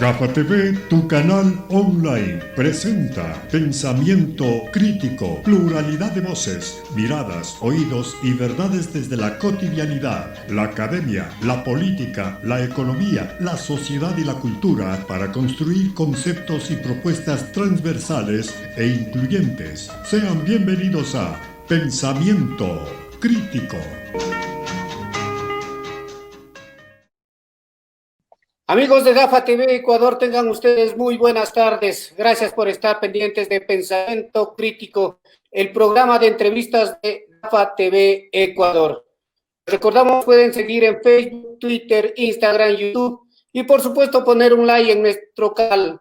GAFA TV, tu canal online, presenta pensamiento crítico, pluralidad de voces, miradas, oídos y verdades desde la cotidianidad, la academia, la política, la economía, la sociedad y la cultura para construir conceptos y propuestas transversales e incluyentes. Sean bienvenidos a Pensamiento Crítico. Amigos de GAFA TV Ecuador, tengan ustedes muy buenas tardes. Gracias por estar pendientes de Pensamiento Crítico, el programa de entrevistas de GAFA TV Ecuador. Recordamos, pueden seguir en Facebook, Twitter, Instagram, YouTube y por supuesto poner un like en nuestro canal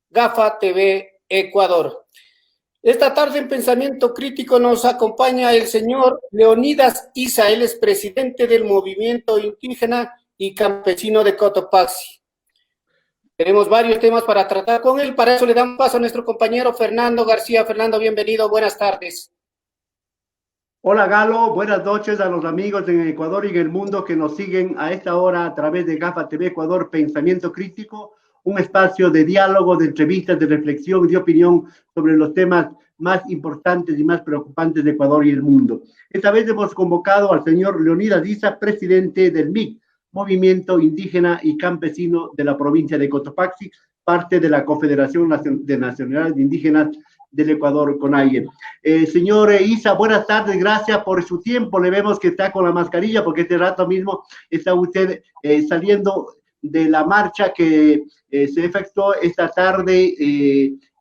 GAFA TV Ecuador. Esta tarde en Pensamiento Crítico nos acompaña el señor Leonidas Issa. Él es presidente del movimiento indígena y campesino de Cotopaxi. Tenemos varios temas para tratar con él. Para eso le damos paso a nuestro compañero Fernando García. Fernando, bienvenido. Buenas tardes. Hola Galo, buenas noches a los amigos en Ecuador y en el mundo que nos siguen a esta hora a través de GAFA TV Ecuador Pensamiento Crítico, un espacio de diálogo, de entrevistas, de reflexión y de opinión sobre los temas más importantes y más preocupantes de Ecuador y el mundo. Esta vez hemos convocado al señor Leonidas Issa, presidente del MIC, Movimiento Indígena y Campesino de la provincia de Cotopaxi, parte de la Confederación de Nacionalidades Indígenas del Ecuador, CONAIE. Señor Issa, buenas tardes, gracias por su tiempo. Le vemos que está con la mascarilla porque este rato mismo está usted saliendo de la marcha que se efectuó esta tarde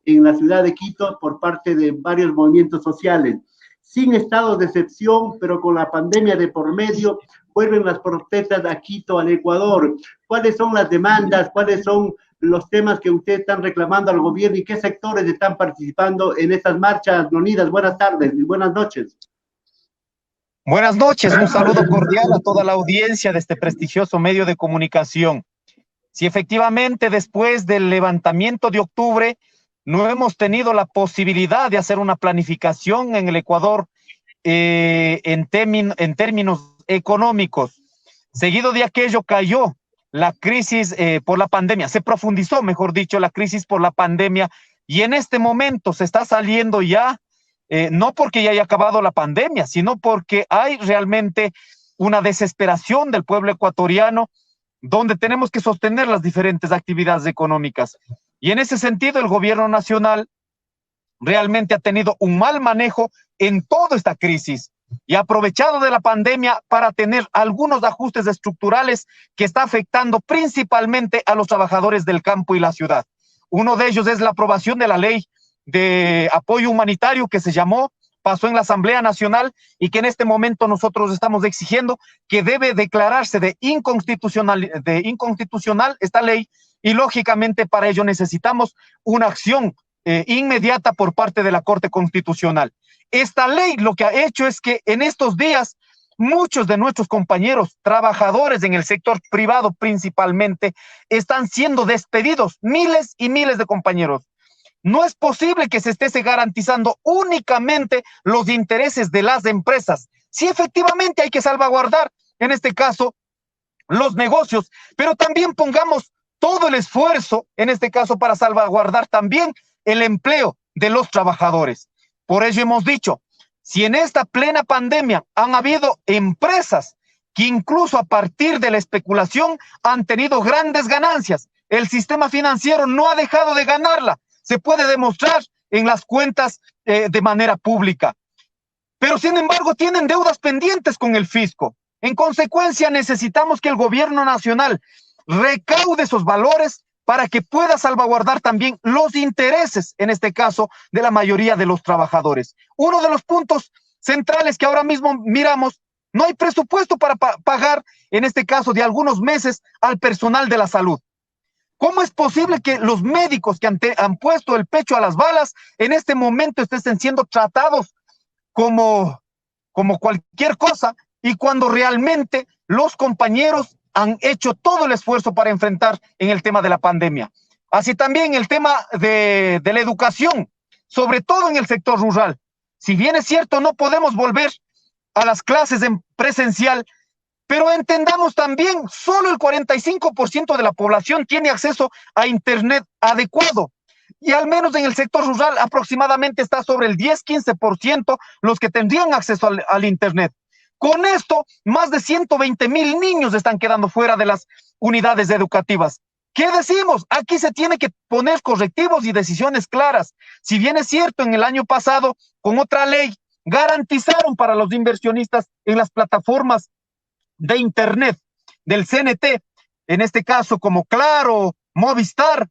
en la ciudad de Quito por parte de varios movimientos sociales. Sin estado de excepción, pero con la pandemia de por medio, vuelven las protestas a Quito, al Ecuador. ¿Cuáles son las demandas? ¿Cuáles son los temas que ustedes están reclamando al gobierno y qué sectores están participando en estas marchas? Leonidas, buenas tardes y buenas noches. Buenas noches, un saludo cordial a toda la audiencia de este prestigioso medio de comunicación. Si efectivamente después del levantamiento de octubre no hemos tenido la posibilidad de hacer una planificación en el Ecuador en términos económicos, seguido de aquello cayó la crisis por la pandemia, se profundizó, mejor dicho, la crisis por la pandemia, y en este momento se está saliendo ya, no porque ya haya acabado la pandemia, sino porque hay realmente una desesperación del pueblo ecuatoriano, donde tenemos que sostener las diferentes actividades económicas. Y en ese sentido, el gobierno nacional realmente ha tenido un mal manejo en toda esta crisis y ha aprovechado de la pandemia para tener algunos ajustes estructurales que está afectando principalmente a los trabajadores del campo y la ciudad. Uno de ellos es la aprobación de la ley de apoyo humanitario que pasó en la Asamblea Nacional y que en este momento nosotros estamos exigiendo que debe declararse de inconstitucional esta ley, y lógicamente para ello necesitamos una acción inmediata por parte de la Corte Constitucional. Esta ley lo que ha hecho es que en estos días muchos de nuestros compañeros trabajadores en el sector privado principalmente están siendo despedidos, miles y miles de compañeros. No es posible que se esté garantizando únicamente los intereses de las empresas. Sí, efectivamente hay que salvaguardar, en este caso, los negocios, pero también pongamos todo el esfuerzo, en este caso, para salvaguardar también el empleo de los trabajadores. Por ello hemos dicho, si en esta plena pandemia han habido empresas que incluso a partir de la especulación han tenido grandes ganancias, el sistema financiero no ha dejado de ganarla. Se puede demostrar en las cuentas de manera pública. Pero sin embargo tienen deudas pendientes con el fisco. En consecuencia necesitamos que el gobierno nacional recaude esos valores para que pueda salvaguardar también los intereses, en este caso, de la mayoría de los trabajadores. Uno de los puntos centrales que ahora mismo miramos, no hay presupuesto para pagar, en este caso, de algunos meses al personal de la salud. ¿Cómo es posible que los médicos que han puesto el pecho a las balas en este momento estén siendo tratados como cualquier cosa, y cuando realmente los compañeros han hecho todo el esfuerzo para enfrentar en el tema de la pandemia? Así también el tema de la educación, sobre todo en el sector rural. Si bien es cierto, no podemos volver a las clases en presencial, Pero entendamos también, solo el 45% de la población tiene acceso a Internet adecuado. Y al menos en el sector rural aproximadamente está sobre el 10-15% los que tendrían acceso al Internet. Con esto, más de 120,000 niños están quedando fuera de las unidades educativas. ¿Qué decimos? Aquí se tiene que poner correctivos y decisiones claras. Si bien es cierto, en el año pasado, con otra ley, garantizaron para los inversionistas en las plataformas de Internet del CNT, en este caso como Claro, Movistar,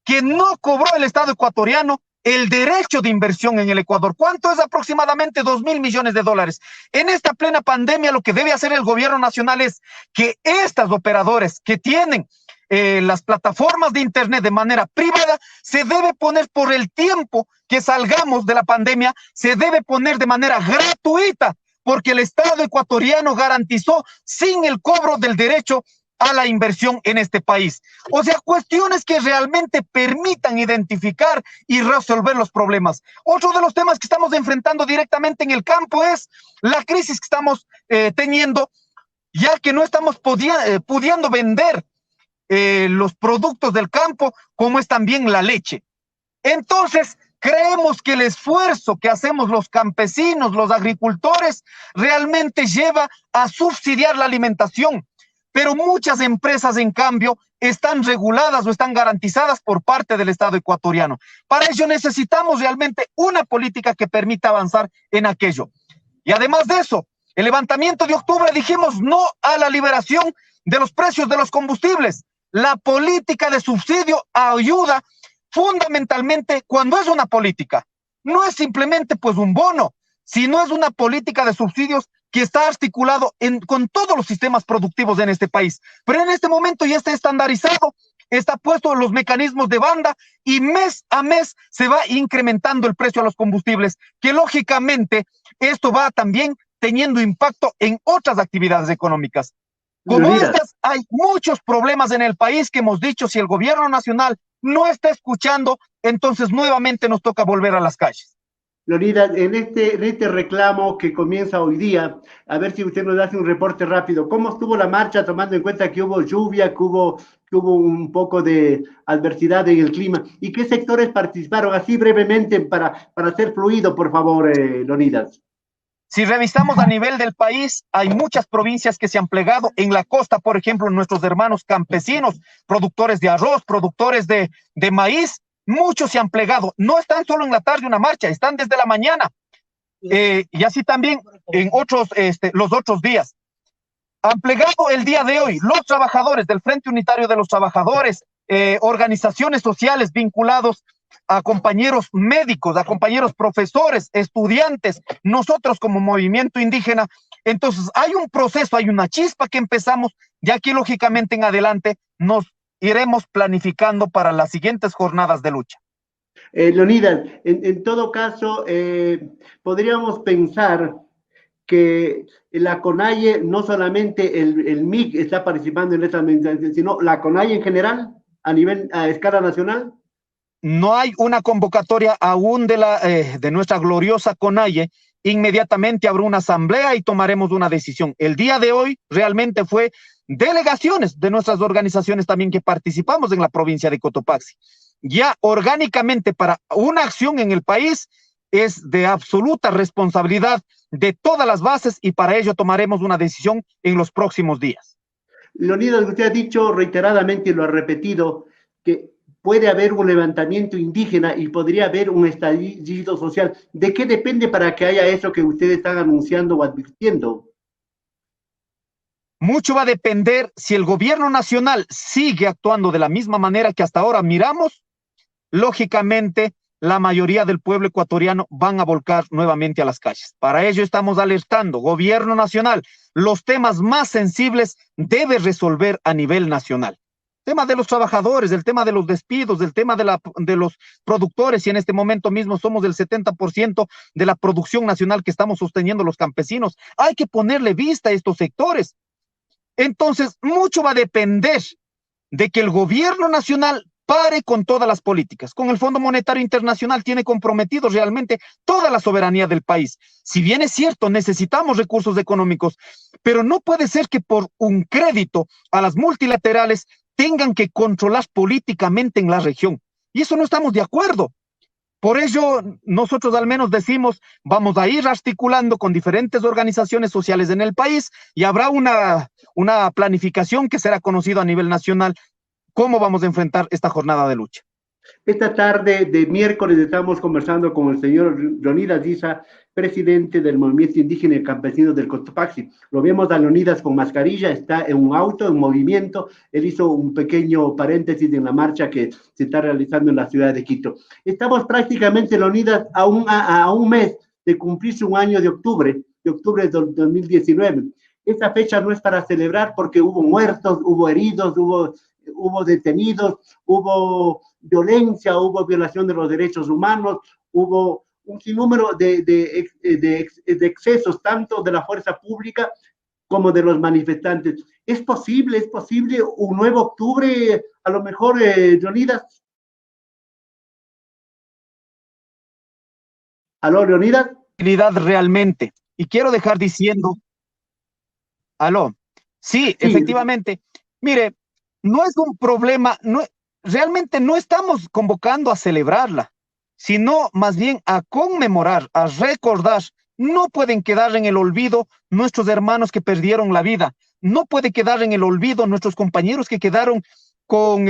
que no cobró el Estado ecuatoriano el derecho de inversión en el Ecuador. ¿Cuánto es? Aproximadamente 2,000 millones de dólares. En esta plena pandemia, lo que debe hacer el gobierno nacional es que estas operadores que tienen las plataformas de Internet de manera privada, se debe poner por el tiempo que salgamos de la pandemia, se debe poner de manera gratuita, porque el Estado ecuatoriano garantizó sin el cobro del derecho a la inversión en este país. O sea, cuestiones que realmente permitan identificar y resolver los problemas. Otro de los temas que estamos enfrentando directamente en el campo es la crisis que estamos teniendo, ya que no estamos pudiendo vender los productos del campo, como es también la leche. Entonces, creemos que el esfuerzo que hacemos los campesinos, los agricultores, realmente lleva a subsidiar la alimentación. Pero muchas empresas, en cambio, están reguladas o están garantizadas por parte del Estado ecuatoriano. Para ello necesitamos realmente una política que permita avanzar en aquello. Y además de eso, el levantamiento de octubre dijimos no a la liberación de los precios de los combustibles. La política de subsidio ayuda fundamentalmente cuando es una política. No es simplemente pues un bono, sino es una política de subsidios que está articulado con todos los sistemas productivos en este país. Pero en este momento ya está estandarizado, está puesto los mecanismos de banda y mes a mes se va incrementando el precio a los combustibles, que lógicamente esto va también teniendo impacto en otras actividades económicas. Como estas, hay muchos problemas en el país que hemos dicho, si el gobierno nacional no está escuchando, entonces nuevamente nos toca volver a las calles. Leonidas, en este reclamo que comienza hoy día, a ver si usted nos hace un reporte rápido. ¿Cómo estuvo la marcha, tomando en cuenta que hubo lluvia, que hubo un poco de adversidad en el clima? ¿Y qué sectores participaron? Así brevemente para ser fluido, por favor, Leonidas. Si revisamos a nivel del país, hay muchas provincias que se han plegado. En la costa, por ejemplo, nuestros hermanos campesinos, productores de arroz, productores de maíz, muchos se han plegado. No están solo en la tarde una marcha, están desde la mañana. Y así también en los otros días. Han plegado el día de hoy los trabajadores del Frente Unitario de los Trabajadores, organizaciones sociales vinculados a compañeros médicos, a compañeros profesores, estudiantes, nosotros como movimiento indígena. Entonces hay un proceso, hay una chispa que empezamos, y aquí lógicamente en adelante nos iremos planificando para las siguientes jornadas de lucha. Leonidas, en todo caso, podríamos pensar que la CONAIE, no solamente el MIC está participando en esta administración, sino la CONAIE en general, a escala nacional. No hay una convocatoria aún de nuestra gloriosa CONAIE. Inmediatamente habrá una asamblea y tomaremos una decisión. El día de hoy realmente fue delegaciones de nuestras organizaciones también que participamos en la provincia de Cotopaxi. Ya orgánicamente para una acción en el país es de absoluta responsabilidad de todas las bases y para ello tomaremos una decisión en los próximos días. Leonidas, usted ha dicho reiteradamente y lo ha repetido que puede haber un levantamiento indígena y podría haber un estallido social. ¿De qué depende para que haya eso que ustedes están anunciando o advirtiendo? Mucho va a depender si el gobierno nacional sigue actuando de la misma manera que hasta ahora miramos. Lógicamente, la mayoría del pueblo ecuatoriano van a volcar nuevamente a las calles. Para ello estamos alertando, gobierno nacional, los temas más sensibles debe resolver a nivel nacional. El tema de los trabajadores, el tema de los despidos, el tema de los productores, y en este momento mismo somos el 70% de la producción nacional que estamos sosteniendo los campesinos. Hay que ponerle vista a estos sectores. Entonces, mucho va a depender de que el gobierno nacional pare con todas las políticas. Con el Fondo Monetario Internacional tiene comprometido realmente toda la soberanía del país. Si bien es cierto, necesitamos recursos económicos, pero no puede ser que por un crédito a las multilaterales tengan que controlar políticamente en la región. Y eso no estamos de acuerdo. Por ello, nosotros al menos decimos, vamos a ir articulando con diferentes organizaciones sociales en el país y habrá una planificación que será conocida a nivel nacional cómo vamos a enfrentar esta jornada de lucha. Esta tarde de miércoles estamos conversando con el señor Leonidas Diza, presidente del Movimiento Indígena y Campesino del Cotopaxi. Lo vemos a Leonidas con mascarilla, está en un auto, en movimiento. Él hizo un pequeño paréntesis en la marcha que se está realizando en la ciudad de Quito. Estamos prácticamente, Leonidas, a un mes de cumplirse un año de octubre de 2019. Esta fecha no es para celebrar porque hubo muertos, hubo heridos, hubo detenidos, hubo violencia, hubo violación de los derechos humanos, hubo un sinnúmero de excesos, tanto de la fuerza pública como de los manifestantes. ¿Es posible un nuevo octubre, a lo mejor, Leonidas? ¿Aló, Leonidas? Realmente. Y quiero dejar diciendo, aló, sí, efectivamente, mire, no es un problema, realmente no estamos convocando a celebrarla, sino más bien a conmemorar, a recordar. No pueden quedar en el olvido nuestros hermanos que perdieron la vida, no puede quedar en el olvido nuestros compañeros que quedaron con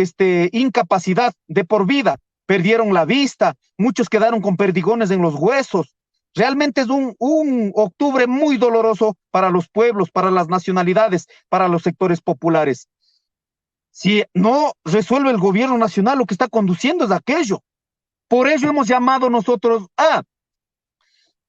incapacidad de por vida, perdieron la vista, muchos quedaron con perdigones en los huesos. Realmente es un octubre muy doloroso para los pueblos, para las nacionalidades, para los sectores populares. Si no resuelve el gobierno nacional, lo que está conduciendo es aquello. Por ello hemos llamado nosotros a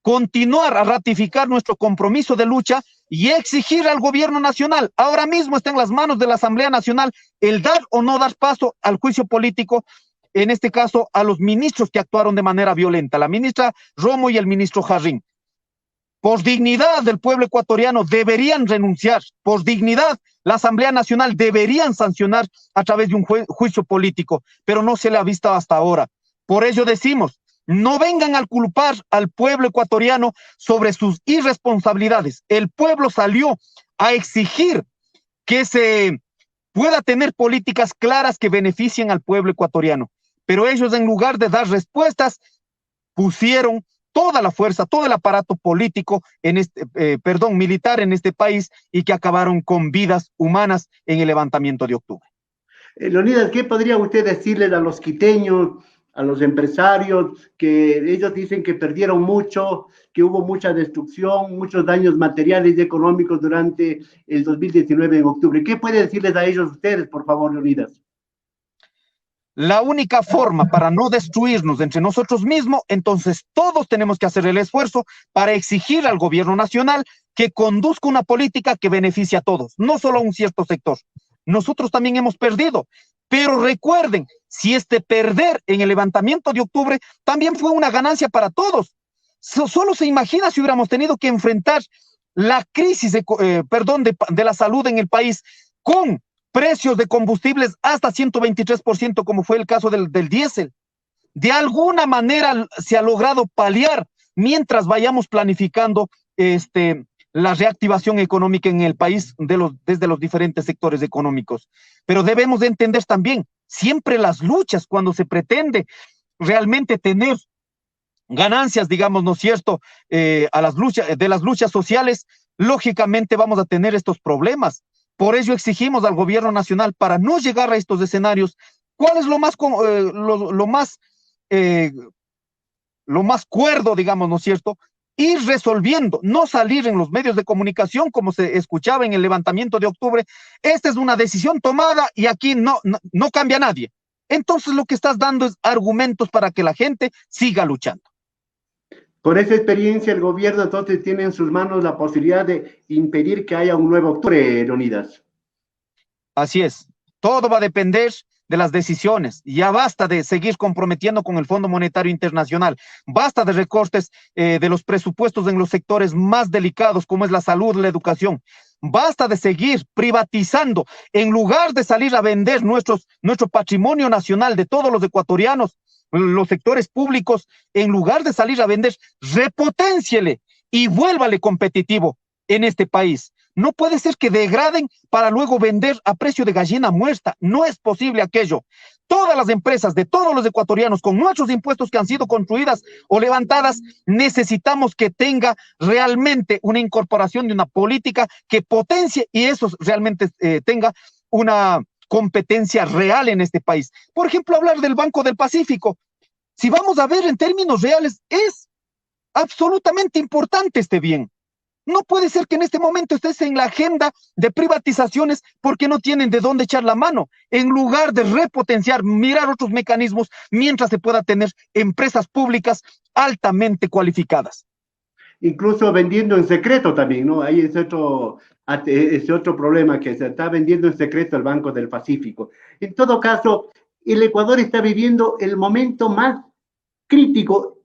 continuar, a ratificar nuestro compromiso de lucha y exigir al gobierno nacional. Ahora mismo está en las manos de la Asamblea Nacional el dar o no dar paso al juicio político, en este caso a los ministros que actuaron de manera violenta, la ministra Romo y el ministro Jarrín. Por dignidad del pueblo ecuatoriano deberían renunciar, por dignidad la Asamblea Nacional deberían sancionar a través de un juicio político, pero no se le ha visto hasta ahora. Por ello decimos, no vengan a culpar al pueblo ecuatoriano sobre sus irresponsabilidades. El pueblo salió a exigir que se pueda tener políticas claras que beneficien al pueblo ecuatoriano, pero ellos en lugar de dar respuestas pusieron toda la fuerza, todo el aparato político militar en este país y que acabaron con vidas humanas en el levantamiento de octubre. Leonidas, ¿qué podría usted decirles a los quiteños, a los empresarios, que ellos dicen que perdieron mucho, que hubo mucha destrucción, muchos daños materiales y económicos durante el 2019 en octubre? ¿Qué puede decirles a ellos ustedes, por favor, Leonidas? La única forma para no destruirnos entre nosotros mismos, entonces todos tenemos que hacer el esfuerzo para exigir al gobierno nacional que conduzca una política que beneficie a todos, no solo a un cierto sector. Nosotros también hemos perdido, pero recuerden, si perder en el levantamiento de octubre también fue una ganancia para todos. Solo se imagina si hubiéramos tenido que enfrentar la crisis de la salud en el país con precios de combustibles hasta 123%, como fue el caso del diésel. De alguna manera se ha logrado paliar mientras vayamos planificando la reactivación económica en el país desde los diferentes sectores económicos. Pero debemos de entender también, siempre las luchas, cuando se pretende realmente tener ganancias, digamos, ¿no es cierto?, de las luchas sociales, lógicamente vamos a tener estos problemas. Por ello exigimos al gobierno nacional, para no llegar a estos escenarios, ¿cuál es lo más cuerdo, digamos, ¿no es cierto?, ir resolviendo, no salir en los medios de comunicación como se escuchaba en el levantamiento de octubre. Esta es una decisión tomada y aquí no cambia nadie. Entonces lo que estás dando es argumentos para que la gente siga luchando. Con esa experiencia, el gobierno entonces tiene en sus manos la posibilidad de impedir que haya un nuevo octubre, Leonidas. Así es. Todo va a depender de las decisiones. Ya basta de seguir comprometiendo con el Fondo Monetario Internacional. Basta de recortes de los presupuestos en los sectores más delicados, como es la salud, la educación. basta de seguir privatizando. En lugar de salir a vender nuestro patrimonio nacional de todos los ecuatorianos, los sectores públicos, en lugar de salir a vender, repoténciele y vuélvale competitivo en este país. No puede ser que degraden para luego vender a precio de gallina muerta. No es posible aquello. Todas las empresas de todos los ecuatorianos con nuestros impuestos que han sido construidas o levantadas, necesitamos que tenga realmente una incorporación de una política que potencie y eso realmente tenga una competencia real en este país. Por ejemplo, hablar del Banco del Pacífico. Si vamos a ver en términos reales, es absolutamente importante este bien. No puede ser que en este momento estés en la agenda de privatizaciones porque no tienen de dónde echar la mano, en lugar de repotenciar, mirar otros mecanismos mientras se pueda tener empresas públicas altamente cualificadas. Incluso vendiendo en secreto también, ¿no? Ahí es otro problema, que se está vendiendo en secreto el Banco del Pacífico. En todo caso, el Ecuador está viviendo el momento más crítico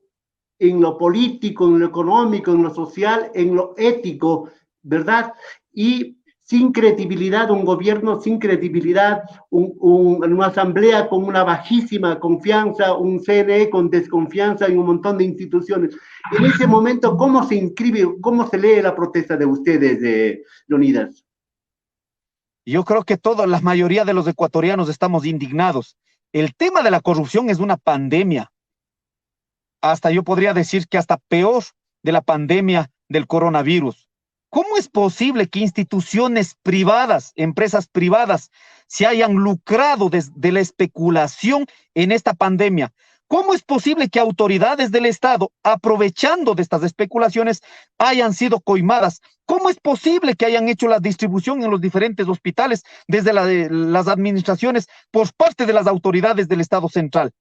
en lo político, en lo económico, en lo social, en lo ético, ¿verdad? Y sin credibilidad, un gobierno sin credibilidad, una asamblea con una bajísima confianza, un CNE con desconfianza en un montón de instituciones. En ese momento, ¿cómo se inscribe, cómo se lee la protesta de ustedes, Leonidas? Yo creo que la mayoría de los ecuatorianos estamos indignados. El tema de la corrupción es una pandemia. Hasta yo podría decir que hasta peor de la pandemia del coronavirus. ¿Cómo es posible que instituciones privadas, empresas privadas, se hayan lucrado de la especulación en esta pandemia? ¿Cómo es posible que autoridades del Estado, aprovechando de estas especulaciones, hayan sido coimadas? ¿Cómo es posible que hayan hecho la distribución en los diferentes hospitales desde las administraciones por parte de las autoridades del Estado central?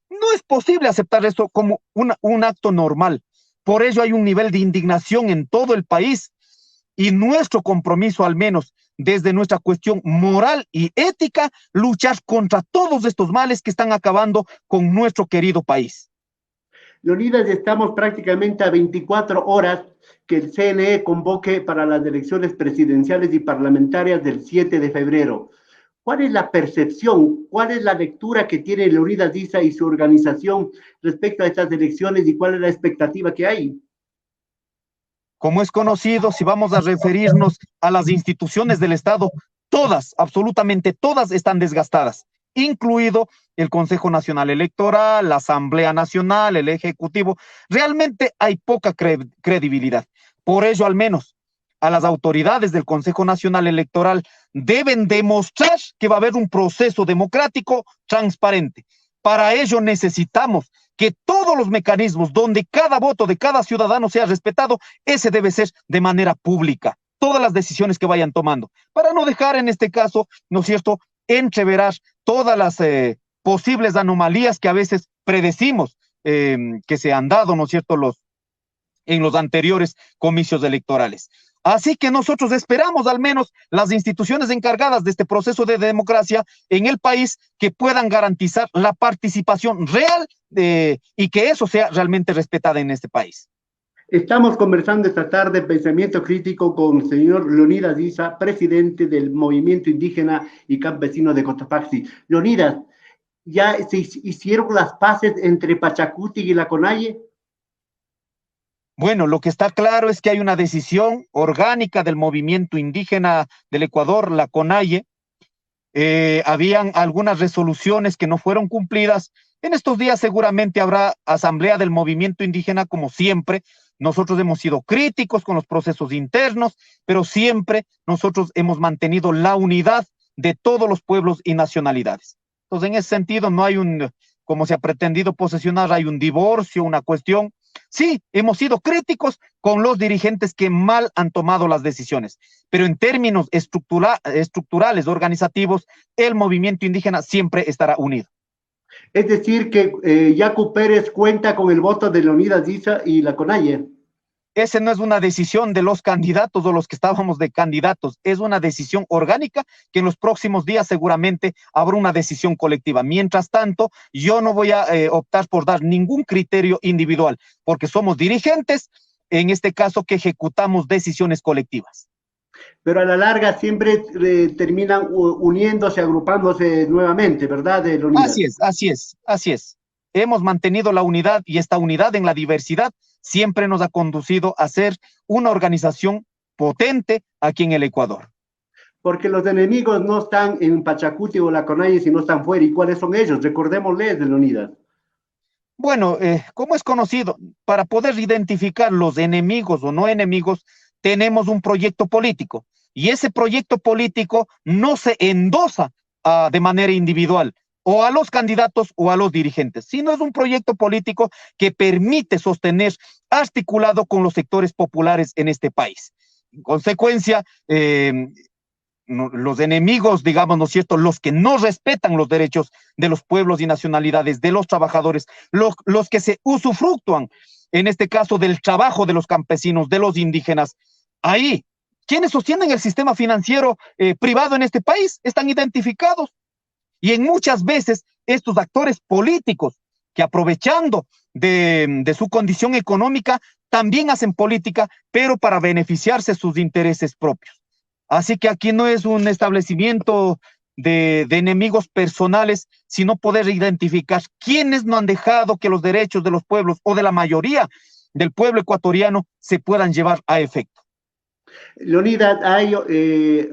No es posible aceptar esto como un acto normal. Por ello hay un nivel de indignación en todo el país y nuestro compromiso, al menos desde nuestra cuestión moral y ética, luchar contra todos estos males que están acabando con nuestro querido país. Leonidas, estamos prácticamente a 24 horas que el CNE convoque para las elecciones presidenciales y parlamentarias del 7 de febrero. ¿Cuál es la percepción, cuál es la lectura que tiene Leonidas Diza y su organización respecto a estas elecciones y cuál es la expectativa que hay? Como es conocido, si vamos a referirnos a las instituciones del Estado, todas, absolutamente todas están desgastadas, incluido el Consejo Nacional Electoral, la Asamblea Nacional, el Ejecutivo. Realmente hay poca credibilidad. Por ello, al menos, a las autoridades del Consejo Nacional Electoral deben demostrar que va a haber un proceso democrático transparente. Para ello necesitamos que todos los mecanismos donde cada voto de cada ciudadano sea respetado, ese debe ser de manera pública. Todas las decisiones que vayan tomando, para no dejar en este caso, ¿no es cierto?, entreverar todas las posibles anomalías que a veces predecimos que se han dado, ¿no es cierto?, en los anteriores comicios electorales. Así que nosotros esperamos al menos las instituciones encargadas de este proceso de democracia en el país que puedan garantizar la participación real y que eso sea realmente respetada en este país. Estamos conversando esta tarde Pensamiento Crítico con el señor Leonidas Diza, presidente del Movimiento Indígena y Campesino de Cotopaxi. Leonidas, ¿ya se hicieron las paces entre Pachacuti y la CONAIE? Bueno, lo que está claro es que hay una decisión orgánica del movimiento indígena del Ecuador, la CONAIE. Habían algunas resoluciones que no fueron cumplidas. En estos días seguramente habrá asamblea del movimiento indígena, como siempre. Nosotros hemos sido críticos con los procesos internos, pero siempre nosotros hemos mantenido la unidad de todos los pueblos y nacionalidades. Entonces, en ese sentido, no hay como se ha pretendido posesionar, hay un divorcio, una cuestión. Sí, hemos sido críticos con los dirigentes que mal han tomado las decisiones, pero en términos estructurales, organizativos, el movimiento indígena siempre estará unido. Es decir, que Yacu Pérez cuenta con el voto de Leonidas Diza y la CONAIE. Esa no es una decisión de los candidatos o los que estábamos de candidatos, es una decisión orgánica que en los próximos días seguramente habrá una decisión colectiva. Mientras tanto, yo no voy a optar por dar ningún criterio individual, porque somos dirigentes, en este caso, que ejecutamos decisiones colectivas. Pero a la larga siempre terminan uniéndose, agrupándose nuevamente, ¿verdad, Leonidas? Así es, así es, así es. Hemos mantenido la unidad y esta unidad en la diversidad siempre nos ha conducido a ser una organización potente aquí en el Ecuador. Porque los enemigos no están en Pachacuti o la Conay, sino están fuera. ¿Y cuáles son ellos? Recordémosles, Leonidas. Bueno, como es conocido, para poder identificar los enemigos o no enemigos, tenemos un proyecto político y ese proyecto político no se endosa de manera individual o a los candidatos o a los dirigentes, sino es un proyecto político que permite sostener articulado con los sectores populares en este país. En consecuencia, los enemigos, digamos, ¿no es cierto?, los que no respetan los derechos de los pueblos y nacionalidades, de los trabajadores, los que se usufructúan, en este caso, del trabajo de los campesinos, de los indígenas. Ahí, quienes sostienen el sistema financiero privado en este país están identificados. Y en muchas veces estos actores políticos que aprovechando de su condición económica también hacen política, pero para beneficiarse sus intereses propios. Así que aquí no es un establecimiento de enemigos personales, sino poder identificar quiénes no han dejado que los derechos de los pueblos o de la mayoría del pueblo ecuatoriano se puedan llevar a efecto. Leonidas, hay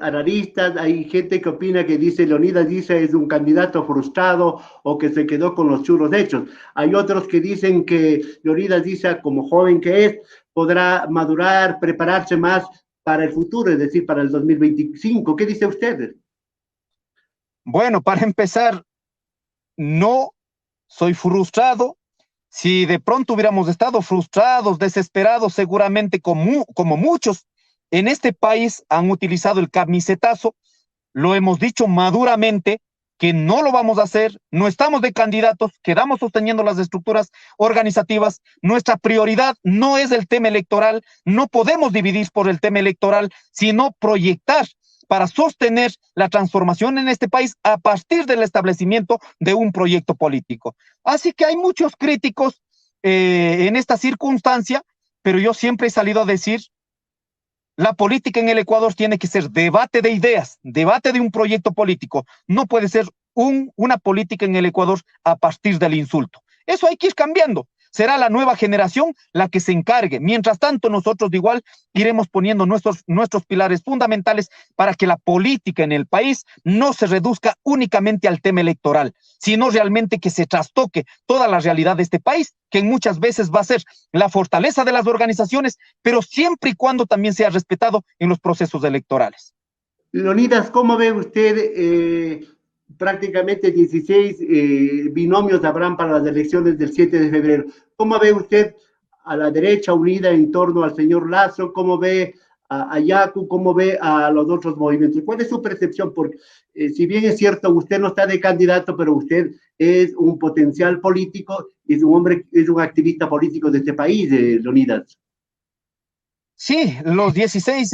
analistas, hay gente que opina que dice, Leonidas dice es un candidato frustrado o que se quedó con los churros hechos. Hay otros que dicen que Leonidas dice, como joven que es, podrá madurar, prepararse más para el futuro, es decir, para el 2025. ¿Qué dice usted? Bueno, para empezar, no soy frustrado. Si de pronto hubiéramos estado frustrados, desesperados, seguramente como muchos en este país han utilizado el camisetazo, lo hemos dicho maduramente que no lo vamos a hacer, no estamos de candidatos, quedamos sosteniendo las estructuras organizativas, nuestra prioridad no es el tema electoral, no podemos dividir por el tema electoral, sino proyectar para sostener la transformación en este país a partir del establecimiento de un proyecto político. Así que hay muchos críticos en esta circunstancia, pero yo siempre he salido a decir, la política en el Ecuador tiene que ser debate de ideas, debate de un proyecto político. No puede ser una política en el Ecuador a partir del insulto. Eso hay que ir cambiando. Será la nueva generación la que se encargue. Mientras tanto, nosotros de igual iremos poniendo nuestros pilares fundamentales para que la política en el país no se reduzca únicamente al tema electoral, sino realmente que se trastoque toda la realidad de este país, que muchas veces va a ser la fortaleza de las organizaciones, pero siempre y cuando también sea respetado en los procesos electorales. Leonidas, ¿cómo ve usted prácticamente 16 binomios habrán para las elecciones del 7 de febrero? ¿Cómo ve usted a la derecha unida en torno al señor Lazo? ¿Cómo ve a Yacu? ¿Cómo ve a los otros movimientos? ¿Cuál es su percepción? Porque si bien es cierto, usted no está de candidato, pero usted es un potencial político, es un hombre, es un activista político de este país, Leonidas. Sí, los 16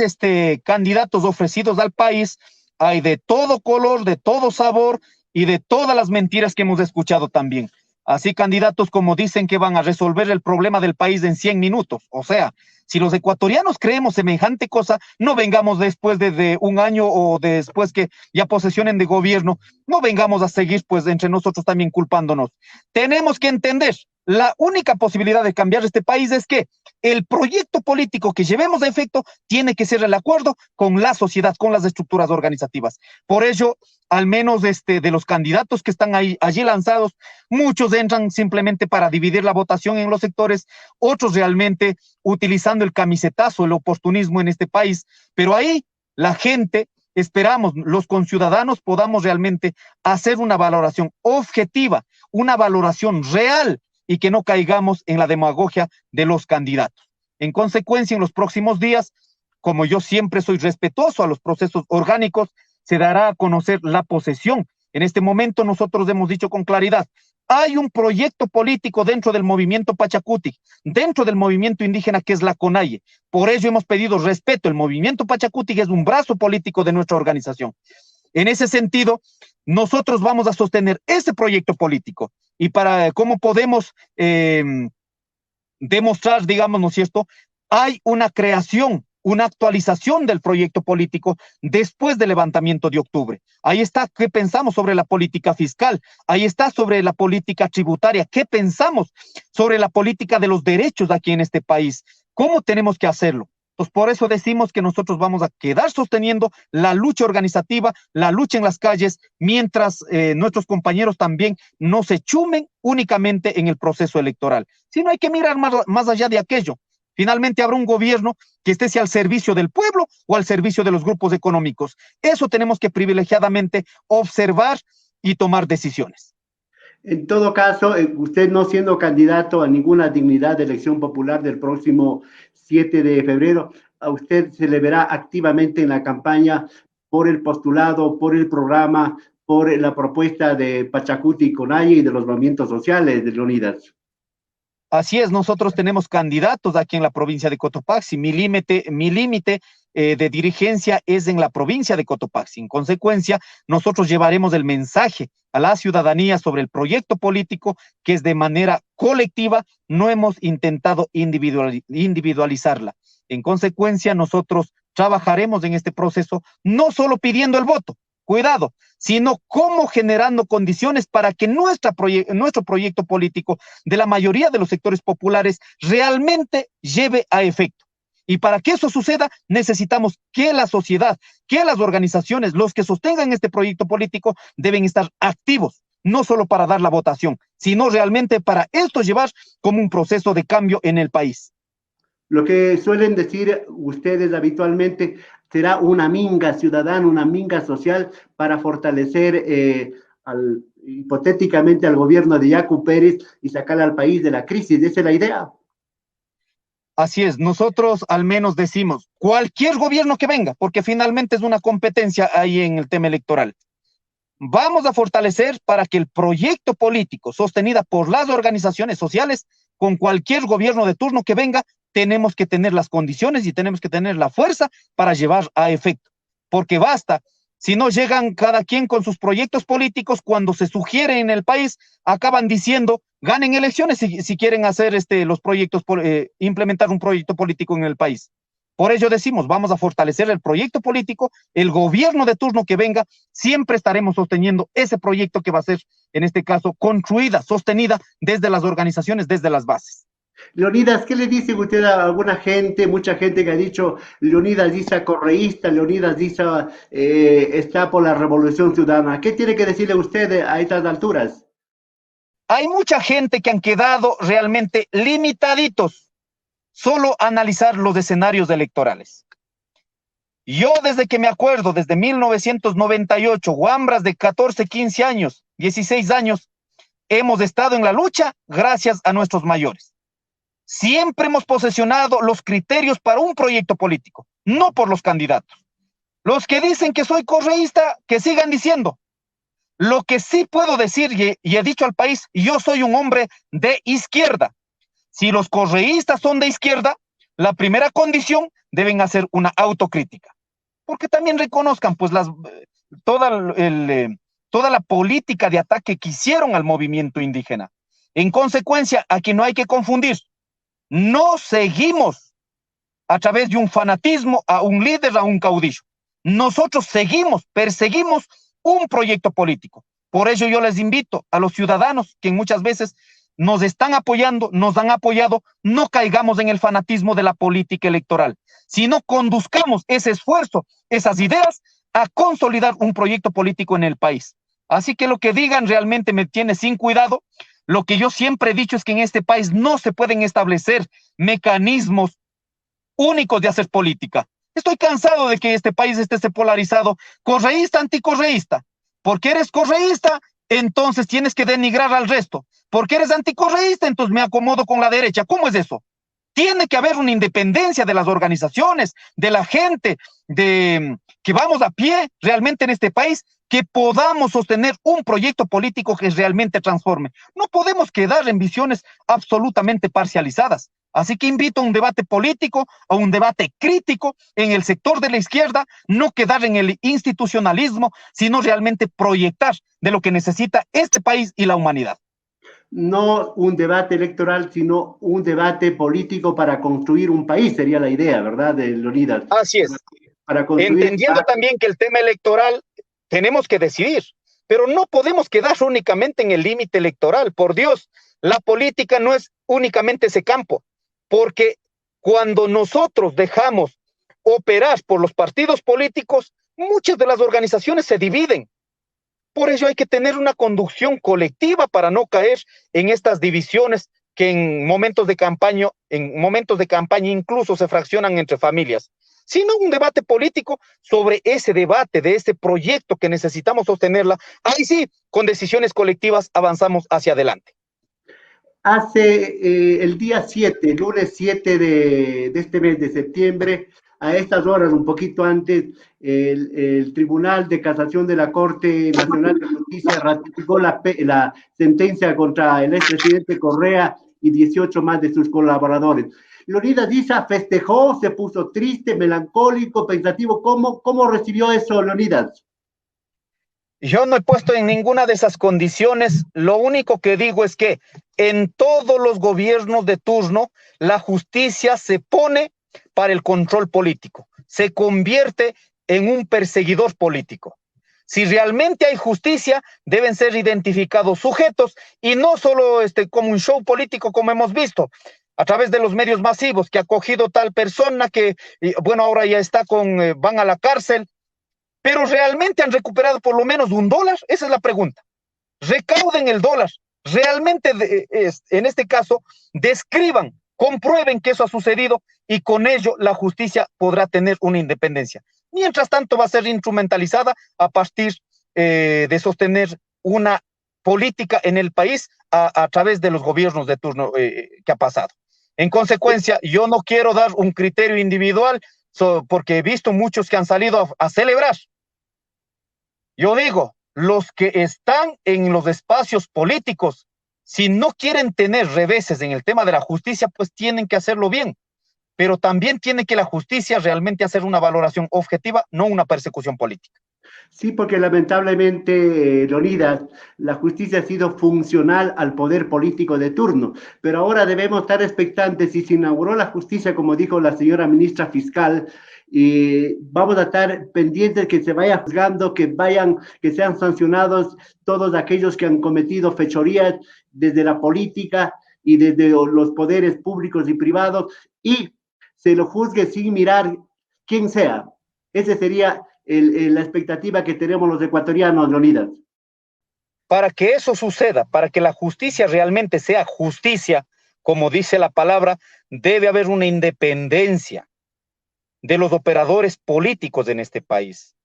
candidatos ofrecidos al país hay de todo color, de todo sabor y de todas las mentiras que hemos escuchado también. Así candidatos como dicen que van a resolver el problema del país en 100 minutos. O sea, si los ecuatorianos creemos semejante cosa, no vengamos después de un año o después que ya posesionen de gobierno, no vengamos a seguir pues entre nosotros también culpándonos. Tenemos que entender, la única posibilidad de cambiar este país es que el proyecto político que llevemos a efecto tiene que ser el acuerdo con la sociedad, con las estructuras organizativas. Por ello, al menos de los candidatos que están allí lanzados, muchos entran simplemente para dividir la votación en los sectores, otros realmente utilizando el camisetazo, el oportunismo en este país. Pero ahí la gente, esperamos, los conciudadanos podamos realmente hacer una valoración objetiva, una valoración real y que no caigamos en la demagogia de los candidatos. En consecuencia, en los próximos días, como yo siempre soy respetuoso a los procesos orgánicos, se dará a conocer la posesión. En este momento nosotros hemos dicho con claridad, hay un proyecto político dentro del movimiento Pachacuti, dentro del movimiento indígena que es la CONAIE. Por ello hemos pedido respeto. El movimiento Pachacuti es un brazo político de nuestra organización. En ese sentido, nosotros vamos a sostener ese proyecto político y para cómo podemos demostrar, digamos, ¿no es cierto? Hay una creación una actualización del proyecto político después del levantamiento de octubre. Ahí está qué pensamos sobre la política fiscal, ahí está sobre la política tributaria, qué pensamos sobre la política de los derechos aquí en este país, cómo tenemos que hacerlo. Entonces, por eso decimos que nosotros vamos a quedar sosteniendo la lucha organizativa, la lucha en las calles, mientras nuestros compañeros también no se chumen únicamente en el proceso electoral. Sino hay que mirar más allá de aquello. Finalmente habrá un gobierno que esté al servicio del pueblo o al servicio de los grupos económicos. Eso tenemos que privilegiadamente observar y tomar decisiones. En todo caso, usted no siendo candidato a ninguna dignidad de elección popular del próximo 7 de febrero, a usted se le verá activamente en la campaña por el postulado, por el programa, por la propuesta de Pachacuti y Conalle y de los movimientos sociales de Leonidas. Así es, nosotros tenemos candidatos aquí en la provincia de Cotopaxi. Mi límite de dirigencia es en la provincia de Cotopaxi. En consecuencia, nosotros llevaremos el mensaje a la ciudadanía sobre el proyecto político, que es de manera colectiva, no hemos intentado individualizarla. En consecuencia, nosotros trabajaremos en este proceso, no solo pidiendo el voto, cuidado, sino como generando condiciones para que nuestro proyecto político de la mayoría de los sectores populares realmente lleve a efecto. Y para que eso suceda, necesitamos que la sociedad, que las organizaciones, los que sostengan este proyecto político, deben estar activos, no solo para dar la votación, sino realmente para esto llevar como un proceso de cambio en el país. Lo que suelen decir ustedes habitualmente será una minga ciudadana, una minga social para fortalecer hipotéticamente al gobierno de Yacu Pérez y sacar al país de la crisis. ¿Esa es la idea? Así es, nosotros al menos decimos cualquier gobierno que venga, porque finalmente es una competencia ahí en el tema electoral. Vamos a fortalecer para que el proyecto político sostenida por las organizaciones sociales, con cualquier gobierno de turno que venga, tenemos que tener las condiciones y tenemos que tener la fuerza para llevar a efecto. Porque basta, si no llegan cada quien con sus proyectos políticos, cuando se sugiere en el país, acaban diciendo, ganen elecciones si quieren hacer los proyectos, implementar un proyecto político en el país. Por ello decimos, vamos a fortalecer el proyecto político, el gobierno de turno que venga, siempre estaremos sosteniendo ese proyecto que va a ser, en este caso, construida, sostenida desde las organizaciones, desde las bases. Leonidas, ¿qué le dice usted a alguna gente, mucha gente que ha dicho Leonidas Issa correísta, Leonidas Issa está por la revolución ciudadana? ¿Qué tiene que decirle usted a estas alturas? Hay mucha gente que han quedado realmente limitaditos solo a analizar los escenarios electorales. Yo desde que me acuerdo, desde 1998, guambras de 14, 15 años, 16 años, hemos estado en la lucha gracias a nuestros mayores. Siempre hemos posesionado los criterios para un proyecto político, no por los candidatos. Los que dicen que soy correísta, que sigan diciendo. Lo que sí puedo decir, y he dicho al país, yo soy un hombre de izquierda. Si los correístas son de izquierda, la primera condición deben hacer una autocrítica. Porque también reconozcan pues toda la política de ataque que hicieron al movimiento indígena. En consecuencia, aquí no hay que confundir. No seguimos a través de un fanatismo a un líder, a un caudillo. Nosotros perseguimos un proyecto político. Por ello yo les invito a los ciudadanos que muchas veces nos están apoyando, nos han apoyado, no caigamos en el fanatismo de la política electoral, sino conduzcamos ese esfuerzo, esas ideas, a consolidar un proyecto político en el país. Así que lo que digan realmente me tiene sin cuidado. Lo que yo siempre he dicho es que en este país no se pueden establecer mecanismos únicos de hacer política. Estoy cansado de que este país esté polarizado, correísta, anticorreísta. Porque eres correísta, entonces tienes que denigrar al resto. Porque eres anticorreísta, entonces me acomodo con la derecha. ¿Cómo es eso? Tiene que haber una independencia de las organizaciones, de la gente, de que vamos a pie realmente en este país, que podamos sostener un proyecto político que realmente transforme. No podemos quedar en visiones absolutamente parcializadas. Así que invito a un debate político, a un debate crítico en el sector de la izquierda, no quedar en el institucionalismo, sino realmente proyectar de lo que necesita este país y la humanidad. no un debate electoral, sino un debate político para construir un país, sería la idea, ¿verdad, de Leonidas? Así es. Para construir... Entendiendo también que el tema electoral tenemos que decidir, pero no podemos quedar únicamente en el límite electoral. Por Dios, la política no es únicamente ese campo, porque cuando nosotros dejamos operar por los partidos políticos, muchas de las organizaciones se dividen. Por ello hay que tener una conducción colectiva para no caer en estas divisiones que en momentos de campaña incluso se fraccionan entre familias, sino un debate político sobre ese debate, de ese proyecto que necesitamos sostenerla. Ahí sí, con decisiones colectivas avanzamos hacia adelante. Hace el día 7, lunes 7 de este mes de septiembre, a estas horas, un poquito antes, el Tribunal de Casación de la Corte Nacional de Justicia ratificó la sentencia contra el expresidente Correa y 18 más de sus colaboradores. Leonidas Issa festejó, se puso triste, melancólico, pensativo. ¿Cómo recibió eso, Leonidas? Yo no he puesto en ninguna de esas condiciones. Lo único que digo es que en todos los gobiernos de turno, la justicia se pone para el control político, se convierte en un perseguidor político. Si realmente hay justicia, deben ser identificados sujetos y no solo como un show político como hemos visto a través de los medios masivos, que ha cogido tal persona que, bueno, ahora ya está van a la cárcel, pero realmente han recuperado por lo menos $1. Esa es la pregunta. Recauden el dólar, realmente en este caso describan, comprueben que eso ha sucedido y con ello la justicia podrá tener una independencia. Mientras tanto va a ser instrumentalizada a partir de sostener una política en el país a través de los gobiernos de turno que ha pasado. En consecuencia, yo no quiero dar un criterio individual porque he visto muchos que han salido a celebrar. Yo digo, los que están en los espacios políticos, si no quieren tener reveses en el tema de la justicia, pues tienen que hacerlo bien. Pero también tiene que la justicia realmente hacer una valoración objetiva, no una persecución política. Sí, porque lamentablemente, Leonidas, la justicia ha sido funcional al poder político de turno, pero ahora debemos estar expectantes. Si se inauguró la justicia, como dijo la señora ministra fiscal, y vamos a estar pendientes que se vaya juzgando, que sean sancionados todos aquellos que han cometido fechorías desde la política y desde los poderes públicos y privados, y se lo juzgue sin mirar quién sea. Ese sería la expectativa que tenemos los ecuatorianos, Leonidas. Para que eso suceda, para que la justicia realmente sea justicia, como dice la palabra, debe haber una independencia de los operadores políticos en este país.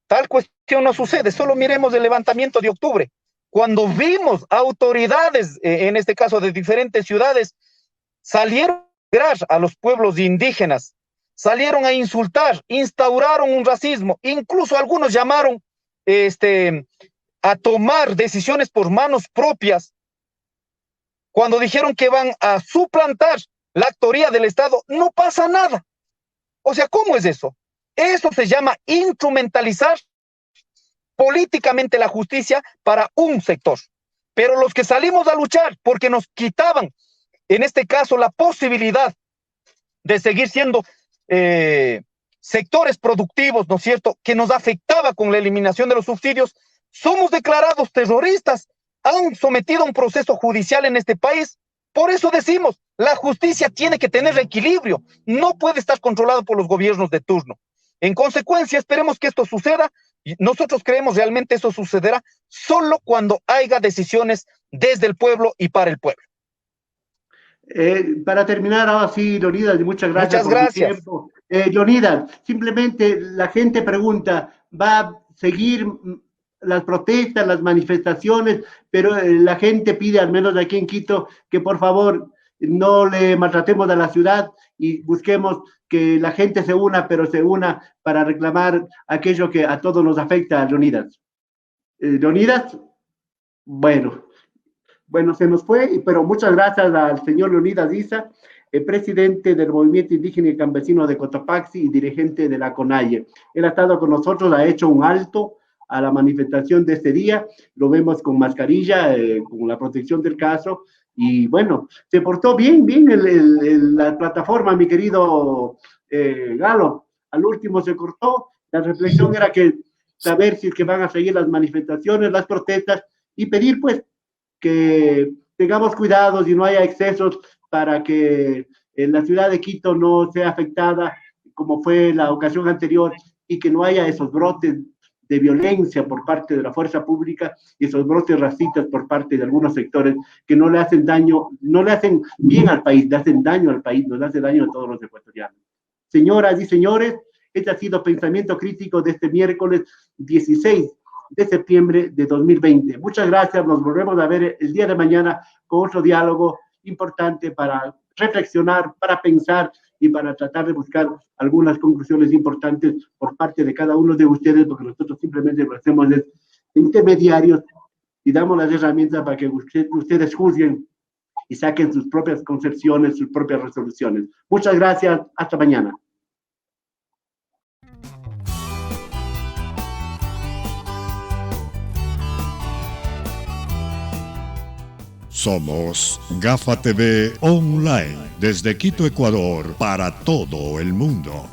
Tal cuestión no sucede, solo miremos el levantamiento de octubre, cuando vimos autoridades, en este caso de diferentes ciudades, salieron a los pueblos indígenas, salieron a insultar, instauraron un racismo, incluso algunos llamaron a tomar decisiones por manos propias, cuando dijeron que van a suplantar la actoría del Estado. No pasa nada. O sea, ¿cómo es eso? Eso se llama instrumentalizar políticamente la justicia para un sector. Pero los que salimos a luchar porque nos quitaban, en este caso, la posibilidad de seguir siendo sectores productivos, ¿no es cierto?, que nos afectaba con la eliminación de los subsidios, somos declarados terroristas, han sometido a un proceso judicial en este país. Por eso decimos, la justicia tiene que tener equilibrio, no puede estar controlado por los gobiernos de turno. En consecuencia, esperemos que esto suceda. Nosotros creemos realmente eso sucederá solo cuando haya decisiones desde el pueblo y para el pueblo. Para terminar, ahora sí, Leonidas, muchas gracias. Muchas gracias. Por tu tiempo. Leonidas, simplemente la gente pregunta, ¿va a seguir las protestas, las manifestaciones? Pero la gente pide, al menos aquí en Quito, que por favor no le maltratemos a la ciudad y busquemos que la gente se una, pero se una para reclamar aquello que a todos nos afecta, Leonidas. Leonidas, bueno, se nos fue, pero muchas gracias al señor Leonidas Issa, presidente del Movimiento Indígena y Campesino de Cotopaxi y dirigente de la CONAIE. Él ha estado con nosotros, ha hecho un alto a la manifestación de este día. Lo vemos con mascarilla, con la protección del caso. Y bueno, se portó bien la plataforma, mi querido Galo. Al último se cortó. La reflexión era que saber si es que van a seguir las manifestaciones, las protestas, y pedir pues que tengamos cuidados y no haya excesos para que la ciudad de Quito no sea afectada como fue la ocasión anterior y que no haya esos brotes de violencia por parte de la fuerza pública y esos brotes racistas por parte de algunos sectores que no le hacen daño, no le hacen bien al país, le hacen daño al país, nos hace daño a todos los ecuatorianos. Señoras y señores, este ha sido Pensamiento Crítico de este miércoles 16 de septiembre de 2020. Muchas gracias, nos volvemos a ver el día de mañana con otro diálogo importante para reflexionar, para pensar y para tratar de buscar algunas conclusiones importantes por parte de cada uno de ustedes, porque nosotros simplemente lo hacemos de intermediarios y damos las herramientas para que ustedes juzguen y saquen sus propias concepciones, sus propias resoluciones. Muchas gracias, hasta mañana. Somos Gafa TV Online, desde Quito, Ecuador, para todo el mundo.